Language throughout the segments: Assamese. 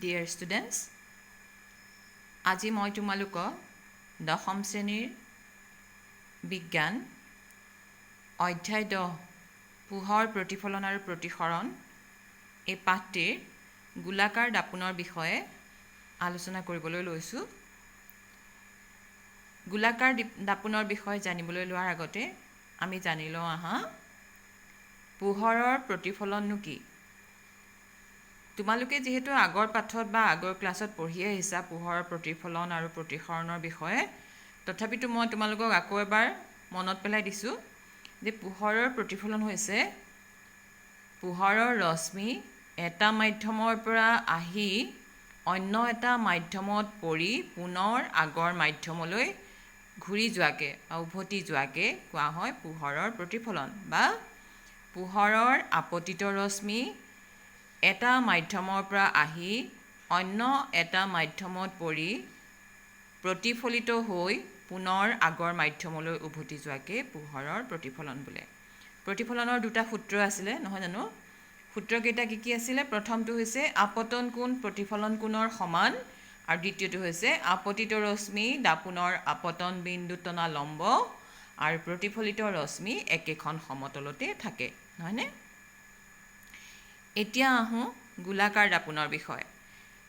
Dear students, আজি মই তোমালোকক দশম শ্ৰেণীৰ বিজ্ঞান অধ্যায় 10 পোহৰ প্ৰতিফলন আৰু প্ৰতিসৰণ এই পাঠটিৰ গোলাকাৰ দাপোনৰ বিষয়ে আলোচনা কৰিবলৈ লৈছোঁ। গোলাকাৰ দাপোনৰ বিষয়ে জানিবলৈ লোৱাৰ আগতে আমি জানি লওঁ আহা পোহৰৰ প্ৰতিফলননো কি। তোমালোকে যেহেতু আগৰ পাঠত বা আগৰ ক্লাছত পঢ়ি আহিছা পোহৰৰ প্ৰতিফলন আৰু প্ৰতিসৰণৰ বিষয়ে, তথাপিতো মই তোমালোকক আকৌ এবাৰ মনত পেলাই দিছোঁ যে পোহৰৰ প্ৰতিফলন হৈছে পোহৰৰ ৰশ্মি এটা মাধ্যমৰ পৰা আহি অন্য এটা মাধ্যমত পৰি পুনৰ আগৰ মাধ্যমলৈ ঘূৰি যোৱাকে উভতি যোৱাকে কোৱা হয় পোহৰৰ প্ৰতিফলন। বা পোহৰৰ আপতিত ৰশ্মি এটা মাধ্যমৰ পৰা আহি অন্য এটা মাধ্যমত পৰি প্ৰতিফলিত হৈ পুনৰ আগৰ মাধ্যমলৈ উভতি যোৱাকে পোহৰৰ প্ৰতিফলন বোলে। প্ৰতিফলনৰ দুটা সূত্ৰ আছিলে নহয় জানো? সূত্ৰকেইটা কি কি আছিলে? প্ৰথমটো হৈছে আপতন কোণ প্ৰতিফলন কোণৰ সমান, আৰু দ্বিতীয়টো হৈছে আপতিত ৰশ্মি দাপোনৰ আপতন বিন্দু টনা লম্ব আৰু প্ৰতিফলিত ৰশ্মি একেখন সমতলতে থাকে, নহয়নে? এতিয়া আহোঁ গোলাকাৰ দাপোনৰ বিষয়ে।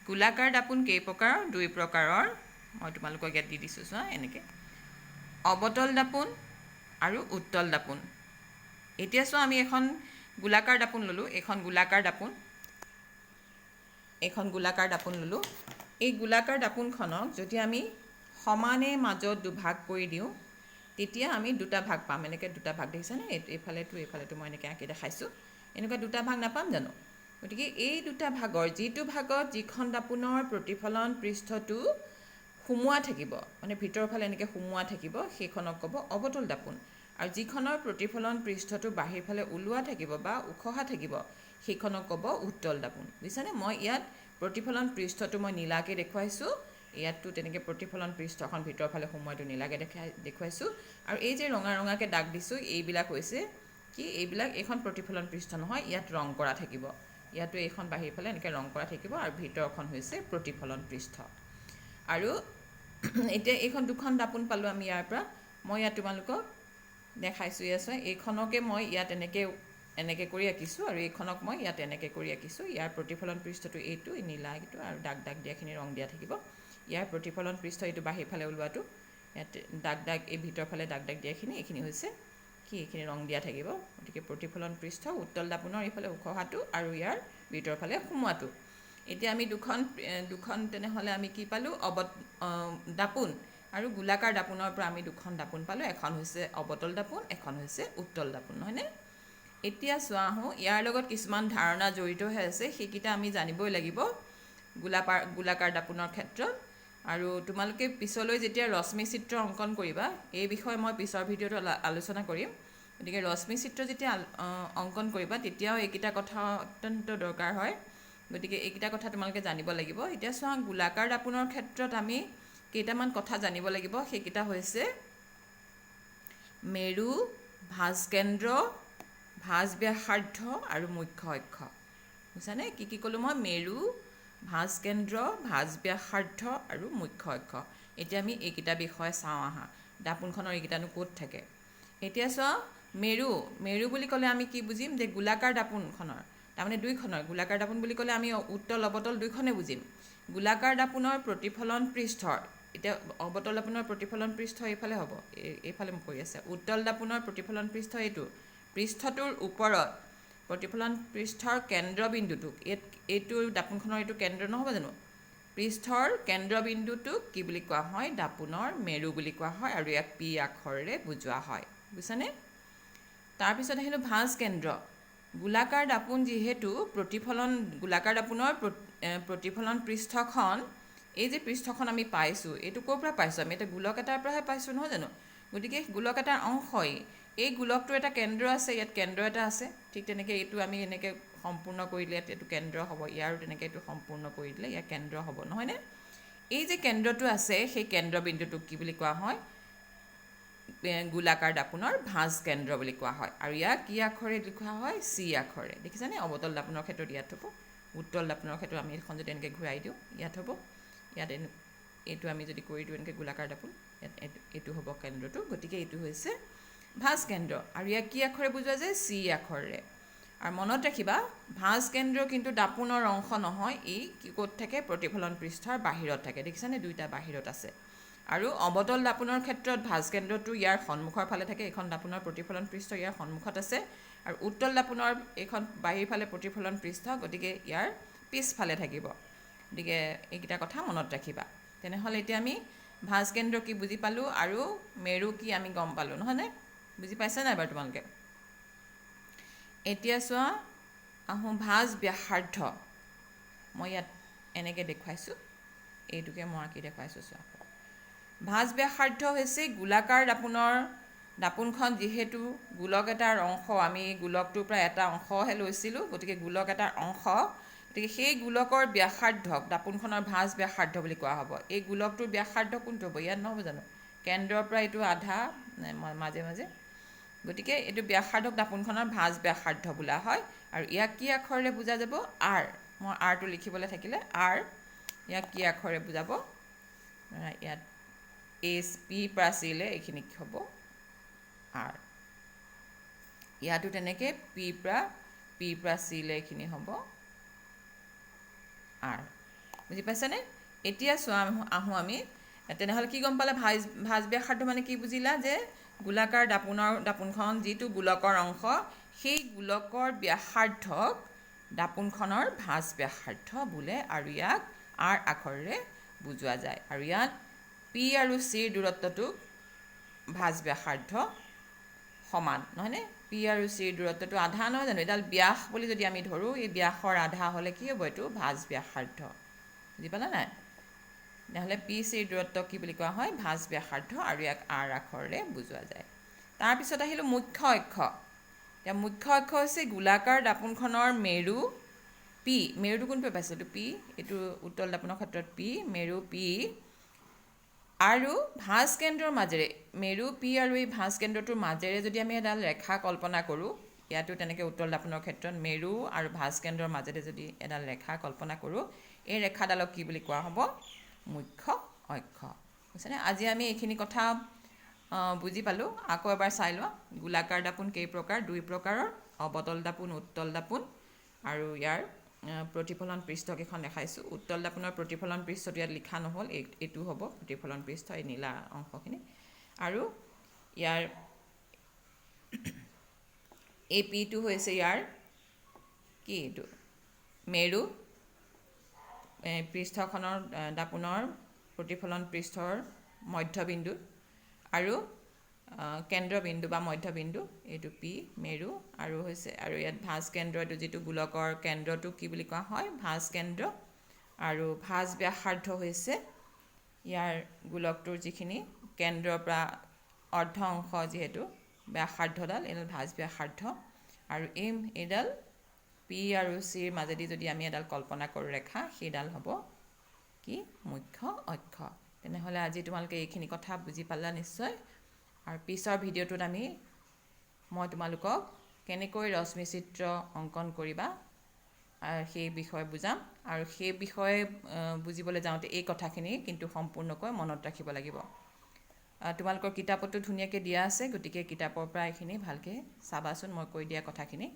গোলাকাৰ দাপোন কেই প্ৰকাৰৰ? দুই প্ৰকাৰৰ। মই তোমালোকক ইয়াত দি দিছোঁ চোৱা, এনেকৈ অৱতল দাপোন আৰু উত্তল দাপোন। এতিয়া চোৱা আমি এখন গোলাকাৰ দাপোন ল'লোঁ, এইখন গোলাকাৰ দাপোন ল'লোঁ। এই গোলাকাৰ দাপোনখনক যদি আমি সমানে মাজত দুভাগ কৰি দিওঁ তেতিয়া আমি দুটা ভাগ পাম। এনেকৈ দুটা ভাগ দেখিছানে? এইফালেতো মই এনেকৈ আঁকি দেখাইছোঁ। এনেকুৱা দুটা ভাগ নাপাম জানো? গতিকে এই দুটা ভাগৰ যিটো ভাগত যিখন দাপোনৰ প্ৰতিফলন পৃষ্ঠটো সুমুওৱা থাকিব, মানে ভিতৰৰ ফালে এনেকৈ সুমুওৱা থাকিব, সেইখনক ক'ব অৱতল দাপোন। আৰু যিখনৰ প্ৰতিফলন পৃষ্ঠটো বাহিৰ ফালে ওলোৱা থাকিব বা উখহা থাকিব সেইখনক ক'ব উত্তল দাপোন। বুজিছানে? মই ইয়াত প্ৰতিফলন পৃষ্ঠটো মই নীলাকৈ দেখুৱাইছোঁ, ইয়াততো তেনেকৈ প্ৰতিফলন পৃষ্ঠখন ভিতৰৰ ফালে সোমোৱাটো নীলাকৈ দেখুৱাইছোঁ। আৰু এই যে ৰঙা ৰঙাকৈ দাগ দিছোঁ এইবিলাক হৈছে কি? এইখন প্ৰতিফলন পৃষ্ঠ নহয়, ইয়াত ৰং কৰা থাকিব। ইয়াতো এইখন বাহিৰ ফালে এনেকৈ ৰং কৰা থাকিব আৰু ভিতৰখন হৈছে প্ৰতিফলন পৃষ্ঠ। আৰু এতিয়া এইখন দুখন দাপোন পালোঁ আমি ইয়াৰ পৰা। মই ইয়াত তোমালোকক দেখাইছোঁ, এইখনকে মই ইয়াত এনেকৈ কৰি আঁকিছোঁ আৰু এইখনক মই ইয়াত এনেকৈ কৰি আঁকিছোঁ। ইয়াৰ প্ৰতিফলন পৃষ্ঠটো এইটো নীলা এইটো আৰু দাগ দিয়াখিনি ৰং দিয়া থাকিব। ইয়াৰ প্ৰতিফলন পৃষ্ঠ এইটো বাহিৰ ফালে ওলোৱাটো, ইয়াত এই ভিতৰৰ ফালে দাগ দিয়াখিনি, এইখিনি হৈছে কি? এইখিনি ৰং দিয়া থাকিব। গতিকে প্ৰতিফলন পৃষ্ঠ উত্তল দাপোনৰ এইফালে উখহাটো আৰু ইয়াৰ ভিতৰৰ ফালে সোমোৱাটো। এতিয়া আমি দুখন তেনেহ'লে আমি কি পালোঁ? দাপোন আৰু গোলাকাৰ দাপোনৰ পৰা আমি দুখন দাপোন পালোঁ। এখন হৈছে অৱতল দাপোন, এখন হৈছে উত্তল দাপোন, নহয়নে? এতিয়া চোৱা আহোঁ ইয়াৰ লগত কিছুমান ধাৰণা জড়িত হৈ আছে, সেইকেইটা আমি জানিবই লাগিব গোলাকাৰ দাপোনৰ ক্ষেত্ৰত। আৰু তোমালোকে পিছলৈ যেতিয়া ৰশ্মি চিত্ৰ অংকন কৰিবা, এই বিষয়ে মই পিছৰ ভিডিঅ'টো আলোচনা কৰিম। গতিকে ৰশ্মি চিত্ৰ যেতিয়া অংকন কৰিবা তেতিয়াও এইকেইটা কথা অত্যন্ত দৰকাৰ হয়। গতিকে এইকেইটা কথা তোমালোকে জানিব লাগিব। এতিয়া চোৱা গোলাকাৰ দাপোনৰ ক্ষেত্ৰত আমি কেইটামান কথা জানিব লাগিব। সেইকেইটা হৈছে মেৰু, ভাঁজকেন্দ্ৰ, ভাঁজ ব্যাসাৰ্ধ আৰু মুখ্য অক্ষ। বুজিছানে? কি ক'লোঁ মই? মেৰু, ভাঁজকেন্দ্ৰ, ভাঁজ ব্যাসাৰ্ধ আৰু মুখ্য অক্ষ। এতিয়া আমি এইকেইটা বিষয়ে চাওঁ আহা। দাপোনখনৰ এইকেইটানো ক'ত থাকে? এতিয়া চোৱা মেৰু বুলি ক'লে আমি কি বুজিম? যে গোলাকাৰ দাপোনখনৰ, তাৰমানে দুইখনৰ গোলাকাৰ দাপোন বুলি ক'লে আমি উত্তল অৱতল দুইখনে বুজিম। গোলাকাৰ দাপোনৰ প্ৰতিফলন পৃষ্ঠৰ, এতিয়া অৱতল দাপোনৰ প্ৰতিফলন পৃষ্ঠ এইফালে হ'ব, এইফালে কৰি আছে। উত্তল দাপোনৰ প্ৰতিফলন পৃষ্ঠ এইটো, পৃষ্ঠটোৰ ওপৰত প্ৰতিফলন পৃষ্ঠৰ কেন্দ্ৰবিন্দুটোক, এইটো দাপোনখনৰ এইটো কেন্দ্ৰ নহ'ব জানো? পৃষ্ঠৰ কেন্দ্ৰবিন্দুটোক কি বুলি কোৱা হয়? দাপোনৰ মেৰু বুলি কোৱা হয়, আৰু ইয়াক পি আখৰেৰে বুজোৱা হয়। বুজিছানে? তাৰপিছত আহিলোঁ ভাঁজকেন্দ্ৰ। গোলাকাৰ দাপোন যিহেতু গোলাকাৰ দাপোনৰ প্ৰতিফলন পৃষ্ঠখন, এই যে পৃষ্ঠখন আমি পাইছোঁ এইটো ক'ৰ পৰা পাইছোঁ? আমি এটা গোলক এটাৰ পৰাহে পাইছোঁ নহয় জানো? গতিকে গোলক এটাৰ অংশই এই গোলকটোৰ এটা কেন্দ্ৰ আছে, ইয়াত কেন্দ্ৰ এটা আছে। ঠিক তেনেকৈ এইটো আমি এনেকৈ সম্পূৰ্ণ কৰি দিলে এইটো কেন্দ্ৰ হ'ব, ইয়াৰো তেনেকৈ এইটো সম্পূৰ্ণ কৰি দিলে ইয়াৰ কেন্দ্ৰ হ'ব, নহয়নে? এই যে কেন্দ্ৰটো আছে সেই কেন্দ্ৰবিন্দুটোক কি বুলি কোৱা হয়? গোলাকাৰ দাপোনৰ ভাঁজ কেন্দ্ৰ বুলি কোৱা হয়। আৰু ইয়াক কি আখৰে লিখোৱা হয়? চি আখৰে। দেখিছানে? অৱতল দাপোনৰ ক্ষেত্ৰত ইয়াত হ'ব উত্তল দাপোনৰ ক্ষেত্ৰত আমি এইখন যদি এনেকৈ ঘূৰাই দিওঁ ইয়াত হ'ব, ইয়াত এইটো আমি যদি কৰি দিওঁ এনেকৈ গোলাকাৰ দাপোন, ইয়াত এইটো হ'ব কেন্দ্ৰটো। গতিকে এইটো হৈছে ভাঁজ কেন্দ্ৰ। আৰু ইয়াক কি আখৰে বুজোৱা যায়? চি আখৰেৰে। আৰু মনত ৰাখিবা, ভাঁজ কেন্দ্ৰ কিন্তু দাপোনৰ অংশ নহয়, ই ক'ত থাকে? প্ৰতিফলন পৃষ্ঠৰ বাহিৰত থাকে। দেখিছানে? দুইটা বাহিৰত আছে। আৰু অৱতল দাপোনৰ ক্ষেত্ৰত ভাঁজ কেন্দ্ৰটো ইয়াৰ সন্মুখৰ ফালে থাকে, এইখন দাপোনৰ প্ৰতিফলন পৃষ্ঠ ইয়াৰ সন্মুখত আছে। আৰু উত্তল দাপোনৰ এইখন বাহিৰ ফালে প্ৰতিফলন পৃষ্ঠ, গতিকে ইয়াৰ পিছফালে থাকিব। গতিকে এইকেইটা কথা মনত ৰাখিবা। তেনেহ'লে এতিয়া আমি ভাঁজ কেন্দ্ৰ কি বুজি পালোঁ, আৰু মেৰু কি আমি গম পালোঁ, নহয়নে? বুজি পাইছা নাই বাৰু তোমালোকে? এতিয়া চোৱা, আহোঁ ভাঁজ ব্যাসাৰ্ধ। মই ইয়াত এনেকৈ দেখুৱাইছোঁ, এইটোকে মই আঁকি দেখুৱাইছোঁ। চোৱা, ভাঁজ ব্যাসাৰ্ধ হৈছে গোলাকাৰ দাপোনখন যিহেতু গোলক এটাৰ অংশ, আমি গোলকটোৰ পৰা এটা অংশহে লৈছিলোঁ, গতিকে গোলক এটাৰ অংশ, গতিকে সেই গোলকৰ ব্যাসাৰ্ধক দাপোনখনৰ ভাঁজ ব্যাসাৰ্ধ বুলি কোৱা হ'ব। এই গোলকটোৰ ব্যাসাৰ্ধ কোনটো হ'ব? ইয়াত নহ'ব জানো? কেন্দ্ৰৰ পৰা এইটো আধা মাজে মাজে, গতিকে এইটো ব্যাসাৰ্ধক দাপোনখনৰ ভাঁজ ব্যাসাৰ্ধ বোলা হয়। আৰু ইয়াক কি আখৰেৰে বুজা যাব? আৰ। মই আৰটো লিখিবলৈ থাকিলে আৰ। ইয়াক কি আখৰে বুজাব? ইয়াত পি পৰা চিলে এইখিনি হ'ব আৰ। ইয়াতো তেনেকৈ পি পৰা চিলে এইখিনি হ'ব আৰ। বুজি পাইছানে? এতিয়া চোৱা, আহোঁ আমি। তেনেহ'লে কি গম পালে? ভাঁজ ব্যাসাৰ্ধ মানে কি বুজিলা? যে গোলাকাৰ দাপোনখন যিটো গোলকৰ অংশ, সেই গোলকৰ ব্যাসাৰ্ধক দাপোনখনৰ ভাঁজ ব্যাসাৰ্ধ বোলে, আৰু ইয়াক আৰ আখৰেৰে বুজোৱা যায়। আৰু ইয়াত পি আৰু চিৰ দূৰত্বটোক ভাঁজ ব্যাসাৰ্ধ সমান, নহয়নে? পি আৰু চিৰ দূৰত্বটো আধা নহয় জানো? এডাল ব্যাস বুলি যদি আমি ধৰোঁ, এই ব্যাসৰ আধা হ'লে কি হ'ব? এইটো ভাঁজ ব্যাসাৰ্ধ। বুজি পালা নাই? তেনেহ'লে পি চিৰ দূৰত্ব কি বুলি কোৱা হয়? ভাঁজ ব্যাসাৰ্ধ, আৰু ইয়াক আৰ আখৰেৰে বুজোৱা যায়। তাৰপিছত আহিলোঁ মুখ্য অক্ষ। এতিয়া মুখ্য অক্ষ হৈছে গোলাকাৰ দাপোনখনৰ মেৰু পি। মেৰুটো কোনটো পাইছে? এইটো পি, এইটো উত্তল দাপোনৰ ক্ষেত্ৰত পি, মেৰু পি, আৰু ভাঁজ কেন্দ্ৰৰ মাজেৰে, মেৰু পি আৰু এই ভাঁজ কেন্দ্ৰটোৰ মাজেৰে যদি আমি এডাল ৰেখা কল্পনা কৰোঁ, ইয়াতো তেনেকৈ উত্তল দাপোনৰ ক্ষেত্ৰত মেৰু আৰু ভাঁজ কেন্দ্ৰৰ মাজেৰে যদি এডাল ৰেখা কল্পনা কৰোঁ, এই ৰেখাডালক কি বুলি কোৱা হ'ব? মুখ্য অক্ষ। বুজিছেনে? আজি আমি এইখিনি কথা বুজি পালোঁ। আকৌ এবাৰ চাই লোৱা। গোলাকাৰ দাপোন কেই প্ৰকাৰ? 2 প্ৰকাৰৰ। অৱতল দাপোন, উত্তল দাপোন, আৰু ইয়াৰ প্ৰতিফলন পৃষ্ঠকেইখন দেখাইছোঁ। উত্তল দাপোনৰ প্ৰতিফলন পৃষ্ঠটো ইয়াত লিখা নহ'ল, এইটো হ'ব প্ৰতিফলন পৃষ্ঠ, এই নীলা অংশখিনি। আৰু ইয়াৰ এই পিটো হৈছে ইয়াৰ কি? এইটো মেৰু পৃষ্ঠখনৰ দাপোনৰ প্ৰতিফলন পৃষ্ঠৰ মধ্যবিন্দু, আৰু কেন্দ্ৰবিন্দু বা মধ্যবিন্দু এইটো পি, মেৰু, আৰু হৈছে, আৰু ইয়াত ভাঁজ কেন্দ্ৰ, এইটো যিটো গোলকৰ কেন্দ্ৰটো কি বুলি কোৱা হয়? ভাঁজ কেন্দ্ৰ। আৰু ভাঁজ ব্যাসাৰ্ধ হৈছে ইয়াৰ গোলকটোৰ যিখিনি কেন্দ্ৰৰ পৰা অৰ্ধ অংশ, যিহেতু ব্যাসাৰ্ধডাল, এইডাল ভাঁজ ব্যাসাৰ্ধ। আৰু এইডাল পি আৰু চিৰ মাজেদি যদি আমি এডাল কল্পনা কৰোঁ ৰেখা, সেইডাল হ'ব কি? মুখ্য অক্ষ। তেনেহ'লে আজি তোমালোকে এইখিনি কথা বুজি পালা নিশ্চয়। আৰু পিছৰ ভিডিঅ'টোত মই তোমালোকক কেনেকৈ ৰশ্মি চিত্ৰ অংকন কৰিবা সেই বিষয়ে বুজাম। আৰু সেই বিষয়ে বুজিবলৈ যাওঁতে এই কথাখিনি কিন্তু সম্পূৰ্ণকৈ মনত ৰাখিব লাগিব। তোমালোকৰ কিতাপতো ধুনীয়াকৈ দিয়া আছে, গতিকে কিতাপৰ পৰা এইখিনি ভালকৈ চাবাচোন, মই কৈ দিয়া কথাখিনি।